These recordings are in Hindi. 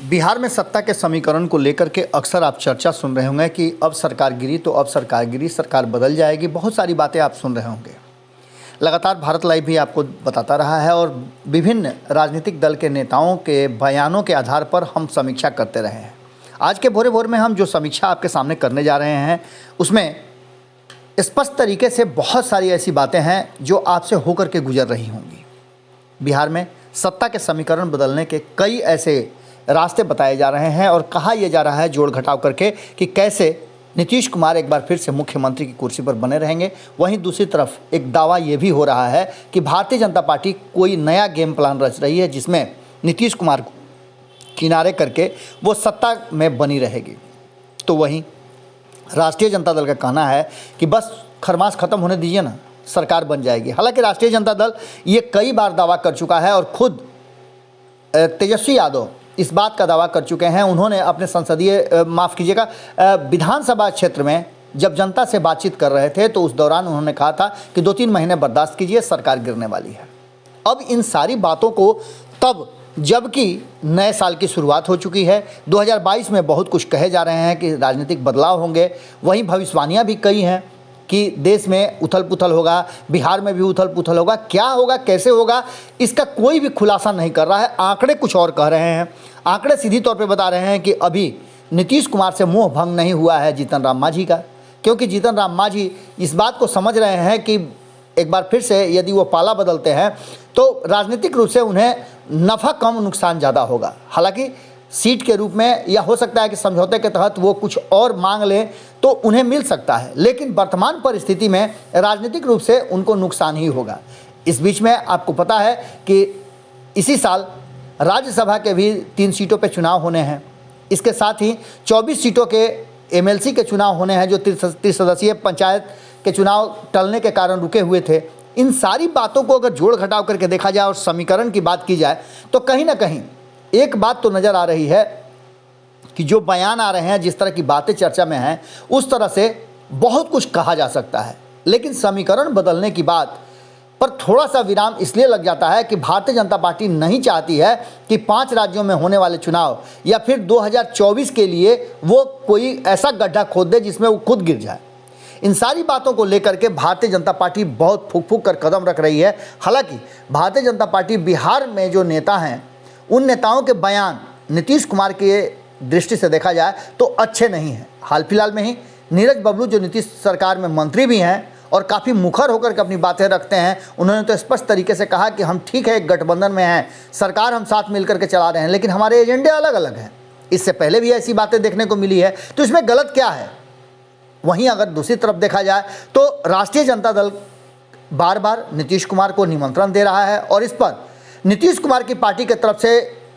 बिहार में सत्ता के समीकरण को लेकर के अक्सर आप चर्चा सुन रहे होंगे कि अब सरकार गिरी तो अब सरकार गिरी, सरकार बदल जाएगी। बहुत सारी बातें आप सुन रहे होंगे। लगातार भारत लाइव भी आपको बताता रहा है और विभिन्न राजनीतिक दल के नेताओं के बयानों के आधार पर हम समीक्षा करते रहे हैं। आज के भोरे भोर में हम जो समीक्षा आपके सामने करने जा रहे हैं उसमें स्पष्ट तरीके से बहुत सारी ऐसी बातें हैं जो आपसे होकर के गुजर रही होंगी। बिहार में सत्ता के समीकरण बदलने के कई ऐसे रास्ते बताए जा रहे हैं और कहा यह जा रहा है जोड़ घटाव करके कि कैसे नीतीश कुमार एक बार फिर से मुख्यमंत्री की कुर्सी पर बने रहेंगे। वहीं दूसरी तरफ एक दावा ये भी हो रहा है कि भारतीय जनता पार्टी कोई नया गेम प्लान रच रही है जिसमें नीतीश कुमार को किनारे करके वो सत्ता में बनी रहेगी। तो वहीं राष्ट्रीय जनता दल का कहना है कि बस खरमास ख़त्म होने दीजिए ना, सरकार बन जाएगी। हालांकि राष्ट्रीय जनता दल ये कई बार दावा कर चुका है और खुद तेजस्वी यादव इस बात का दावा कर चुके हैं। उन्होंने अपने विधानसभा क्षेत्र में जब जनता से बातचीत कर रहे थे तो उस दौरान उन्होंने कहा था कि 2-3 महीने बर्दाश्त कीजिए, सरकार गिरने वाली है। अब इन सारी बातों को तब जबकि नए साल की शुरुआत हो चुकी है, 2022 में बहुत कुछ कहे जा रहे हैं कि राजनीतिक बदलाव होंगे। वहीं भविष्यवाणियाँ भी कई हैं कि देश में उथल पुथल होगा, बिहार में भी उथल पुथल होगा। क्या होगा, कैसे होगा, इसका कोई भी खुलासा नहीं कर रहा है। आंकड़े कुछ और कह रहे हैं। आंकड़े सीधी तौर पे बता रहे हैं कि अभी नीतीश कुमार से मोह भंग नहीं हुआ है जीतन राम मांझी का, क्योंकि जीतन राम मांझी इस बात को समझ रहे हैं कि एक बार फिर से यदि वो पाला बदलते हैं तो राजनीतिक रूप से उन्हें नफ़ा कम, नुकसान ज़्यादा होगा। हालांकि सीट के रूप में या हो सकता है कि समझौते के तहत वो कुछ और मांग लें तो उन्हें मिल सकता है, लेकिन वर्तमान परिस्थिति में राजनीतिक रूप से उनको नुकसान ही होगा। इस बीच में आपको पता है कि इसी साल राज्यसभा के भी 3 सीटों पे चुनाव होने हैं। इसके साथ ही 24 सीटों के एमएलसी के चुनाव होने हैं जो 30 सदस्यीय पंचायत के चुनाव टलने के कारण रुके हुए थे। इन सारी बातों को अगर जोड़ घटाव करके देखा जाए और समीकरण की बात की जाए तो कहीं ना कहीं एक बात तो नज़र आ रही है कि जो बयान आ रहे हैं, जिस तरह की बातें चर्चा में हैं, उस तरह से बहुत कुछ कहा जा सकता है। लेकिन समीकरण बदलने की बात पर थोड़ा सा विराम इसलिए लग जाता है कि भारतीय जनता पार्टी नहीं चाहती है कि 5 राज्यों में होने वाले चुनाव या फिर 2024 के लिए वो कोई ऐसा गड्ढा खोद दे जिसमें वो खुद गिर जाए। इन सारी बातों को लेकर के भारतीय जनता पार्टी बहुत फूक फूक कर कदम रख रही है। हालांकि भारतीय जनता पार्टी बिहार में जो नेता हैं उन नेताओं के बयान नीतीश कुमार के दृष्टि से देखा जाए तो अच्छे नहीं हैं। हाल फिलहाल में ही नीरज बबलू जो नीतीश सरकार में मंत्री भी हैं और काफ़ी मुखर होकर के अपनी बातें रखते हैं, उन्होंने तो स्पष्ट तरीके से कहा कि हम ठीक है, एक गठबंधन में हैं, सरकार हम साथ मिलकर के चला रहे हैं, लेकिन हमारे एजेंडे अलग अलग हैं। इससे पहले भी ऐसी बातें देखने को मिली है, तो इसमें गलत क्या है। वहीं अगर दूसरी तरफ देखा जाए तो राष्ट्रीय जनता दल बार बार नीतीश कुमार को निमंत्रण दे रहा है और इस पर नीतीश कुमार की पार्टी की तरफ से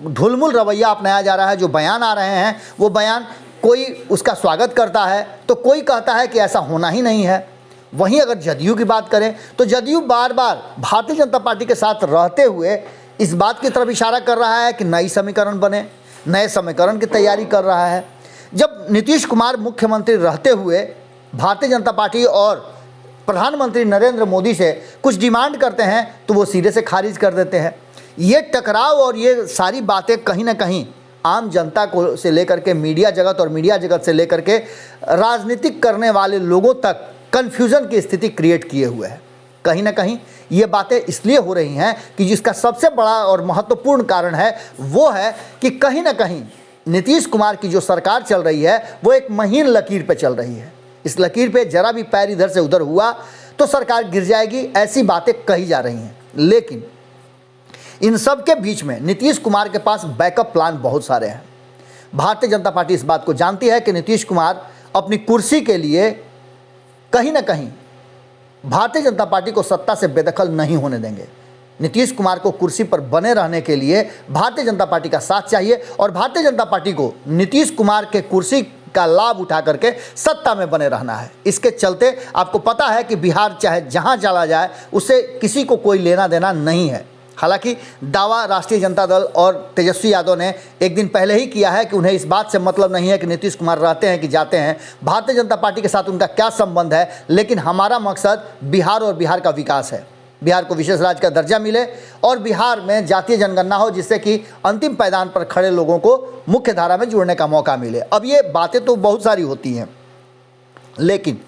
ढुलमुल रवैया अपनाया जा रहा है। जो बयान आ रहे हैं वो बयान कोई उसका स्वागत करता है तो कोई कहता है कि ऐसा होना ही नहीं है। वहीं अगर जदयू की बात करें तो जदयू बार बार भारतीय जनता पार्टी के साथ रहते हुए इस बात की तरफ इशारा कर रहा है कि नई समीकरण बने, नए समीकरण की तैयारी कर रहा है। जब नीतीश कुमार मुख्यमंत्री रहते हुए भारतीय जनता पार्टी और प्रधानमंत्री नरेंद्र मोदी से कुछ डिमांड करते हैं तो वो सिरे से खारिज कर देते हैं। ये टकराव और ये सारी बातें कहीं ना कहीं आम जनता को से लेकर के मीडिया जगत और मीडिया जगत से लेकर के राजनीतिक करने वाले लोगों तक कन्फ्यूज़न की स्थिति क्रिएट किए हुए है। कहीं ना कहीं ये बातें इसलिए हो रही हैं कि जिसका सबसे बड़ा और महत्वपूर्ण कारण है वो है कि कहीं ना कहीं नीतीश कुमार की जो सरकार चल रही है वो एक महीन लकीर पे चल रही है। इस लकीर पे जरा भी पैर इधर से उधर हुआ तो सरकार गिर जाएगी, ऐसी बातें कही जा रही हैं। लेकिन इन सब के बीच में नीतीश कुमार के पास बैकअप प्लान बहुत सारे हैं। भारतीय जनता पार्टी इस बात को जानती है कि नीतीश कुमार अपनी कुर्सी के लिए कहीं ना कहीं भारतीय जनता पार्टी को सत्ता से बेदखल नहीं होने देंगे। नीतीश कुमार को कुर्सी पर बने रहने के लिए भारतीय जनता पार्टी का साथ चाहिए और भारतीय जनता पार्टी को नीतीश कुमार के कुर्सी का लाभ उठा करके सत्ता में बने रहना है। इसके चलते आपको पता है कि बिहार चाहे जहां चला जाए उससे किसी को कोई लेना देना नहीं है। हालांकि दावा राष्ट्रीय जनता दल और तेजस्वी यादव ने एक दिन पहले ही किया है कि उन्हें इस बात से मतलब नहीं है कि नीतीश कुमार रहते हैं कि जाते हैं, भारतीय जनता पार्टी के साथ उनका क्या संबंध है, लेकिन हमारा मकसद बिहार और बिहार का विकास है। बिहार को विशेष राज्य का दर्जा मिले और बिहार में जातीय जनगणना हो, जिससे कि अंतिम पायदान पर खड़े लोगों को मुख्य धारा में जुड़ने का मौका मिले। अब ये बातें तो बहुत सारी होती हैं, लेकिन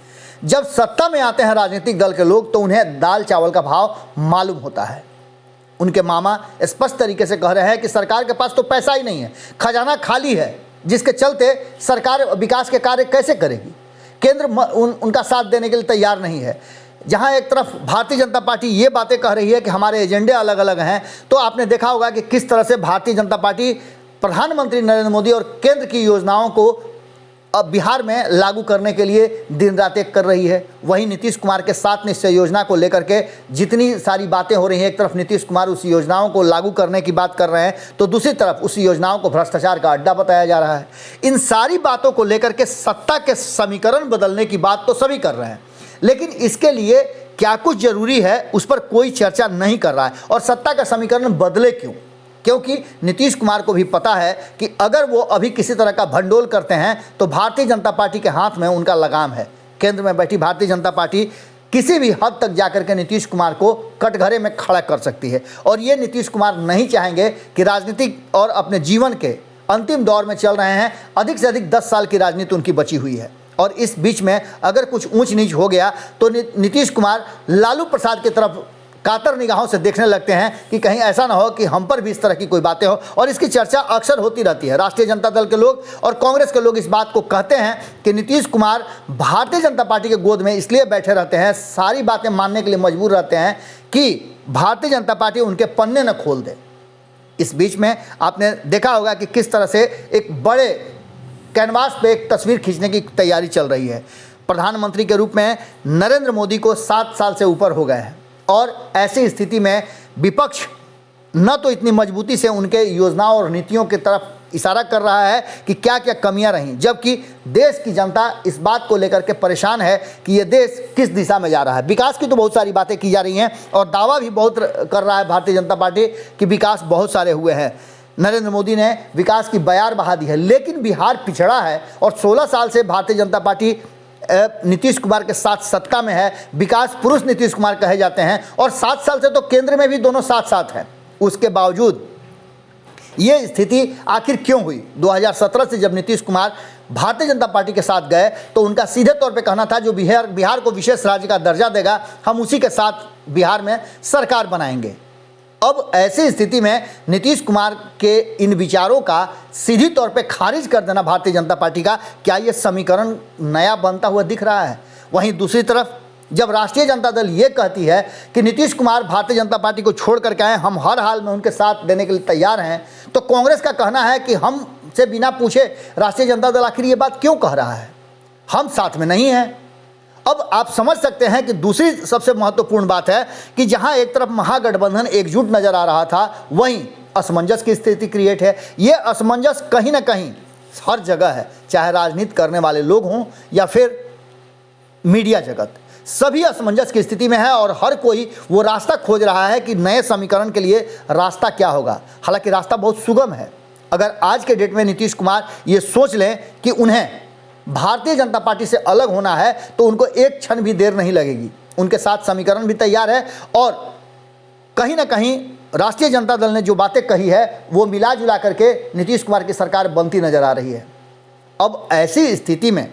जब सत्ता में आते हैं राजनीतिक दल के लोग तो उन्हें दाल चावल का भाव मालूम होता है। उनके मामा स्पष्ट तरीके से कह रहे हैं कि सरकार के पास तो पैसा ही नहीं है, खजाना खाली है, जिसके चलते सरकार विकास के कार्य कैसे करेगी। केंद्र उनका साथ देने के लिए तैयार नहीं है। जहां एक तरफ भारतीय जनता पार्टी ये बातें कह रही है कि हमारे एजेंडे अलग अलग हैं, तो आपने देखा होगा कि किस तरह से भारतीय जनता पार्टी प्रधानमंत्री नरेंद्र मोदी और केंद्र की योजनाओं को अब बिहार में लागू करने के लिए दिन रात एक कर रही है। वहीं नीतीश कुमार के 7 निश्चय योजना को लेकर के जितनी सारी बातें हो रही हैं, एक तरफ नीतीश कुमार उस योजनाओं को लागू करने की बात कर रहे हैं, तो दूसरी तरफ उस योजनाओं को भ्रष्टाचार का अड्डा बताया जा रहा है। इन सारी बातों को लेकर के सत्ता के समीकरण बदलने की बात तो सभी कर रहे हैं, लेकिन इसके लिए क्या कुछ जरूरी है उस पर कोई चर्चा नहीं कर रहा है। और सत्ता का समीकरण बदले क्यों? क्योंकि नीतीश कुमार को भी पता है कि अगर वो अभी किसी तरह का भंडोल करते हैं तो भारतीय जनता पार्टी के हाथ में उनका लगाम है। केंद्र में बैठी भारतीय जनता पार्टी किसी भी हद तक जाकर के नीतीश कुमार को कटघरे में खड़ा कर सकती है, और ये नीतीश कुमार नहीं चाहेंगे कि राजनीतिक और अपने जीवन के अंतिम दौर में चल रहे हैं। अधिक से अधिक 10 साल की राजनीति उनकी बची हुई है, और इस बीच में अगर कुछ ऊंच नीच हो गया तो नीतीश कुमार लालू प्रसाद की तरफ कातर निगाहों से देखने लगते हैं कि कहीं ऐसा ना हो कि हम पर भी इस तरह की कोई बातें हो। और इसकी चर्चा अक्सर होती रहती है। राष्ट्रीय जनता दल के लोग और कांग्रेस के लोग इस बात को कहते हैं कि नीतीश कुमार भारतीय जनता पार्टी के गोद में इसलिए बैठे रहते हैं, सारी बातें मानने के लिए मजबूर रहते हैं कि भारतीय जनता पार्टी उनके पन्ने न खोल दे। इस बीच में आपने देखा होगा कि किस तरह से एक बड़े कैनवास पे एक तस्वीर खींचने की तैयारी चल रही है। प्रधानमंत्री के रूप में नरेंद्र मोदी को 7 साल से ऊपर हो गए हैं, और ऐसी स्थिति में विपक्ष न तो इतनी मजबूती से उनके योजनाओं और नीतियों की तरफ इशारा कर रहा है कि क्या क्या कमियां रहीं, जबकि देश की जनता इस बात को लेकर के परेशान है कि ये देश किस दिशा में जा रहा है। विकास की तो बहुत सारी बातें की जा रही हैं और दावा भी बहुत कर रहा है भारतीय जनता पार्टी कि विकास बहुत सारे हुए हैं। नरेंद्र मोदी ने विकास की बयार बहा दी है, लेकिन बिहार पिछड़ा है और 16 साल से भारतीय जनता पार्टी नीतीश कुमार के साथ सत्ता में है। विकास पुरुष नीतीश कुमार कहे जाते हैं, और 7 साल से तो केंद्र में भी दोनों साथ साथ हैं। उसके बावजूद ये स्थिति आखिर क्यों हुई? 2017 से जब नीतीश कुमार भारतीय जनता पार्टी के साथ गए तो उनका सीधे तौर पे कहना था जो बिहार को विशेष राज्य का दर्जा देगा हम उसी के साथ बिहार में सरकार बनाएंगे। अब ऐसी स्थिति में नीतीश कुमार के इन विचारों का सीधी तौर पे खारिज कर देना भारतीय जनता पार्टी का, क्या ये समीकरण नया बनता हुआ दिख रहा है? वहीं दूसरी तरफ जब राष्ट्रीय जनता दल ये कहती है कि नीतीश कुमार भारतीय जनता पार्टी को छोड़ करके आए, हम हर हाल में उनके साथ देने के लिए तैयार हैं, तो कांग्रेस का कहना है कि हमसे बिना पूछे राष्ट्रीय जनता दल आखिर ये बात क्यों कह रहा है, हम साथ में नहीं हैं। अब आप समझ सकते हैं कि दूसरी सबसे महत्वपूर्ण बात है कि जहां एक तरफ महागठबंधन एकजुट नजर आ रहा था, वहीं असमंजस की स्थिति क्रिएट है। ये असमंजस कहीं ना कहीं हर जगह है, चाहे राजनीति करने वाले लोग हों या फिर मीडिया जगत, सभी असमंजस की स्थिति में है और हर कोई वो रास्ता खोज रहा है कि नए समीकरण के लिए रास्ता क्या होगा। हालांकि रास्ता बहुत सुगम है। अगर आज के डेट में नीतीश कुमार ये सोच लें कि उन्हें भारतीय जनता पार्टी से अलग होना है तो उनको एक क्षण भी देर नहीं लगेगी। उनके साथ समीकरण भी तैयार है, और कहीं ना कहीं राष्ट्रीय जनता दल ने जो बातें कही है वो मिला जुला करके नीतीश कुमार की सरकार बनती नजर आ रही है। अब ऐसी स्थिति में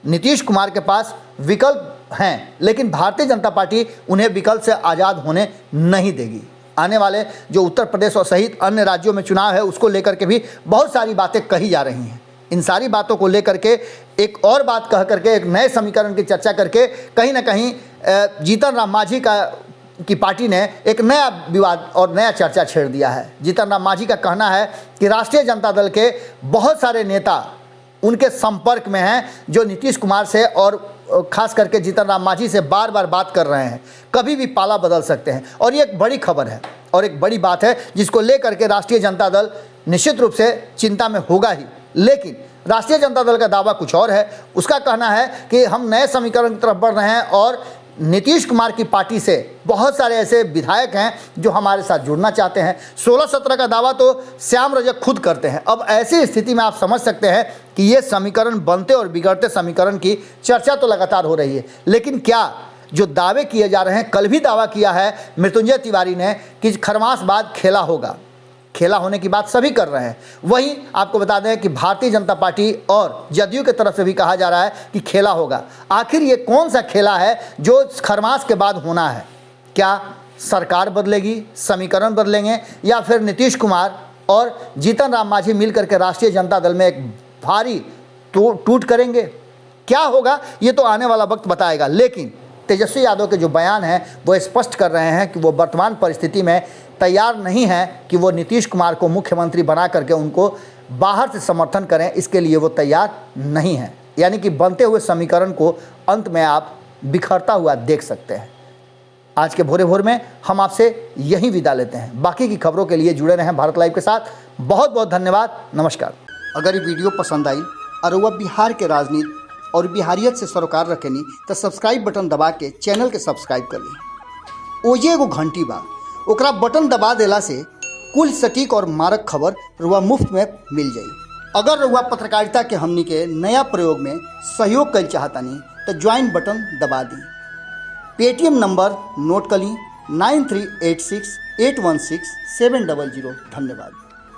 नीतीश कुमार के पास विकल्प हैं, लेकिन भारतीय जनता पार्टी उन्हें विकल्प से आज़ाद होने नहीं देगी। आने वाले जो उत्तर प्रदेश और सहित अन्य राज्यों में चुनाव है उसको लेकर के भी बहुत सारी बातें कही जा रही हैं। इन सारी बातों को लेकर के एक और बात कह करके एक नए समीकरण की चर्चा करके कहीं ना कहीं जीतन राम मांझी की पार्टी ने एक नया विवाद और नया चर्चा छेड़ दिया है। जीतन राम मांझी का कहना है कि राष्ट्रीय जनता दल के बहुत सारे नेता उनके संपर्क में हैं जो नीतीश कुमार से और खास करके जीतन राम मांझी से बार बार बात कर रहे हैं, कभी भी पाला बदल सकते हैं। और ये एक बड़ी खबर है और एक बड़ी बात है जिसको लेकर के राष्ट्रीय जनता दल निश्चित रूप से चिंता में होगा ही। लेकिन राष्ट्रीय जनता दल का दावा कुछ और है। उसका कहना है कि हम नए समीकरण की तरफ बढ़ रहे हैं और नीतीश कुमार की पार्टी से बहुत सारे ऐसे विधायक हैं जो हमारे साथ जुड़ना चाहते हैं। 16-17 का दावा तो श्याम रजक खुद करते हैं। अब ऐसी स्थिति में आप समझ सकते हैं कि ये समीकरण बनते और बिगड़ते समीकरण की चर्चा तो लगातार हो रही है, लेकिन क्या जो दावे किए जा रहे हैं, कल भी दावा किया है मृत्युंजय तिवारी ने कि खरमास बाद खेला होगा, खेला होने की बात सभी कर रहे हैं। वहीं आपको बता दें कि भारतीय जनता पार्टी और जदयू की तरफ से भी कहा जा रहा है कि खेला होगा। आखिर ये कौन सा खेला है जो खरमास के बाद होना है? क्या सरकार बदलेगी, समीकरण बदलेंगे, या फिर नीतीश कुमार और जीतन राम मांझी मिलकर के राष्ट्रीय जनता दल में एक भारी टूट करेंगे? क्या होगा ये तो आने वाला वक्त बताएगा। लेकिन तेजस्वी यादव के जो बयान हैं वो स्पष्ट कर रहे हैं कि वो वर्तमान परिस्थिति में तैयार नहीं है कि वो नीतीश कुमार को मुख्यमंत्री बना करके उनको बाहर से समर्थन करें, इसके लिए वो तैयार नहीं है। यानी कि बनते हुए समीकरण को अंत में आप बिखरता हुआ देख सकते हैं। आज के भोरे भोर में हम आपसे यही विदा लेते हैं। बाकी की खबरों के लिए जुड़े रहें भारत लाइव के साथ। बहुत बहुत धन्यवाद, नमस्कार। अगर ये वीडियो पसंद आई और वह बिहार के राजनीति और बिहारियत से सरोकार रखेनी तो सब्सक्राइब बटन दबा के चैनल के सब्सक्राइब कर ली। ओजे एगो घंटी बा, ओकरा बटन दबा देला से कुल सटीक और मारक खबर रुआ मुफ्त में मिल जाई। अगर रुआ पत्रकारिता के हमनी के नया प्रयोग में सहयोग कर चाहतानी तो ज्वाइन बटन दबा दी। पेटीएम नंबर नोट कर ली 9386816700। धन्यवाद।